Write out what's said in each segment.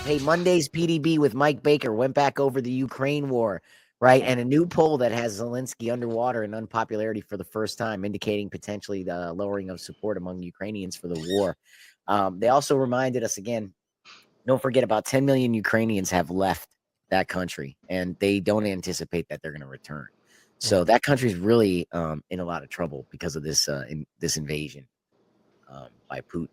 Hey, Monday's PDB with Mike Baker went back over the Ukraine war, right? And a new poll that has Zelensky underwater in unpopularity for the first time, indicating potentially the lowering of support among Ukrainians for the war. They also reminded us again, don't forget about 10 million Ukrainians have left that country, and they don't anticipate that they're going to return. So that country's really in a lot of trouble because of this this invasion by Putin.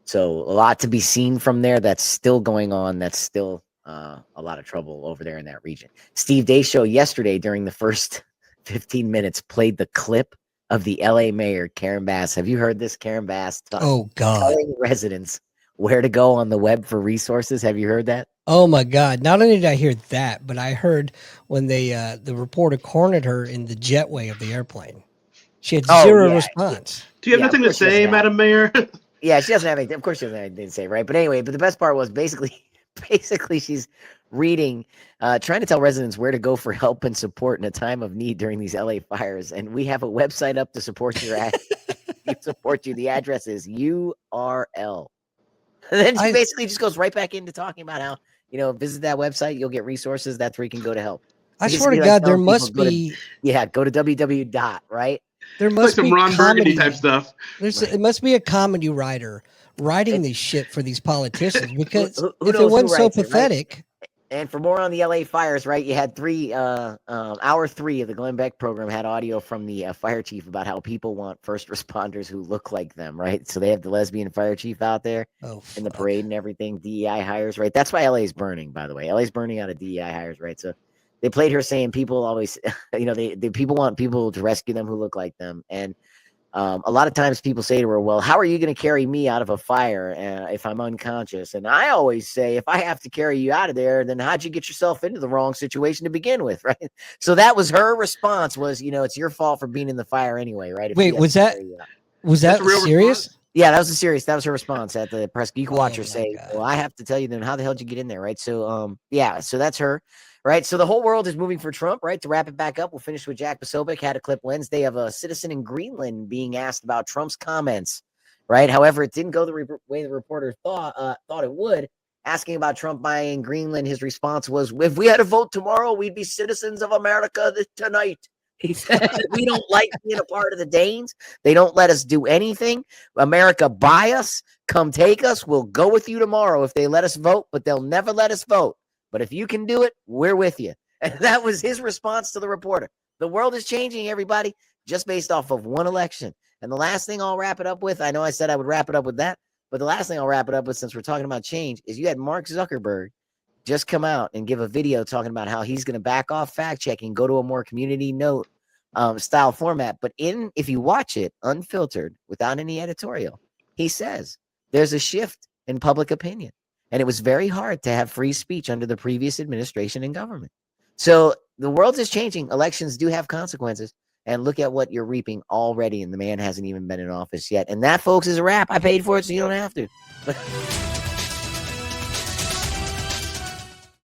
So a lot to be seen from there. That's still going on. That's still a lot of trouble over there in that region. Steve Day show yesterday during the first 15 minutes played the clip of the LA mayor, Karen Bass. Have you heard this, Karen Bass? Oh, God. Telling residents where to go on the web for resources. Have you heard that? Oh, my God. Not only did I hear that, but I heard when the reporter cornered her in the jetway of the airplane. She had zero response. Do you have nothing to say, Madam Mayor? Yeah, she doesn't have anything. Of course, she doesn't have anything to say, right? But anyway, but the best part was basically she's reading, trying to tell residents where to go for help and support in a time of need during these LA fires. And we have a website up to support your support you. The address is URL. And then she basically just goes right back into talking about how, visit that website, you'll get resources. That's where you can go to help. I swear to God, there must be. Go to www. Right? There must be some Ron Burgundy type stuff. It must be a comedy writer writing this shit for these politicians, because if it wasn't so pathetic. Right? And for more on the LA fires, right? You had hour 3 of the Glenn Beck program had audio from the fire chief about how people want first responders who look like them, right? So they have the lesbian fire chief out there in the parade and everything. DEI hires, right? That's why LA is burning, by the way. LA is burning out of DEI hires, right? So they played her saying people always, people want people to rescue them who look like them. And a lot of times people say to her, well, how are you going to carry me out of a fire if I'm unconscious? And I always say, if I have to carry you out of there, then how'd you get yourself into the wrong situation to begin with, right? So that was her response was, it's your fault for being in the fire anyway, right? Wait, was that serious? Response? Yeah, that was her response at the press. You can watch her say, well, I have to tell you then, how the hell did you get in there, right? So, so that's her. Right. So the whole world is moving for Trump. Right. To wrap it back up, we'll finish with Jack Posobiec. Had a clip Wednesday of a citizen in Greenland being asked about Trump's comments. Right. However, it didn't go the way the reporter thought it would. Asking about Trump buying Greenland, his response was, if we had a vote tomorrow, we'd be citizens of America tonight. He said, we don't like being a part of the Danes. They don't let us do anything. America buy us. Come take us. We'll go with you tomorrow if they let us vote, but they'll never let us vote. But if you can do it, we're with you. And that was his response to the reporter. The world is changing, everybody, just based off of one election. And the last thing I'll wrap it up with, I know I said I would wrap it up with that, but the last thing I'll wrap it up with, since we're talking about change, is you had Mark Zuckerberg just come out and give a video talking about how he's going to back off fact checking, go to a more community note style format. But if you watch it unfiltered, without any editorial, he says there's a shift in public opinion. And it was very hard to have free speech under the previous administration and government. So the world is changing. Elections do have consequences. And look at what you're reaping already. And the man hasn't even been in office yet. And that, folks, is a wrap. I paid for it, so you don't have to.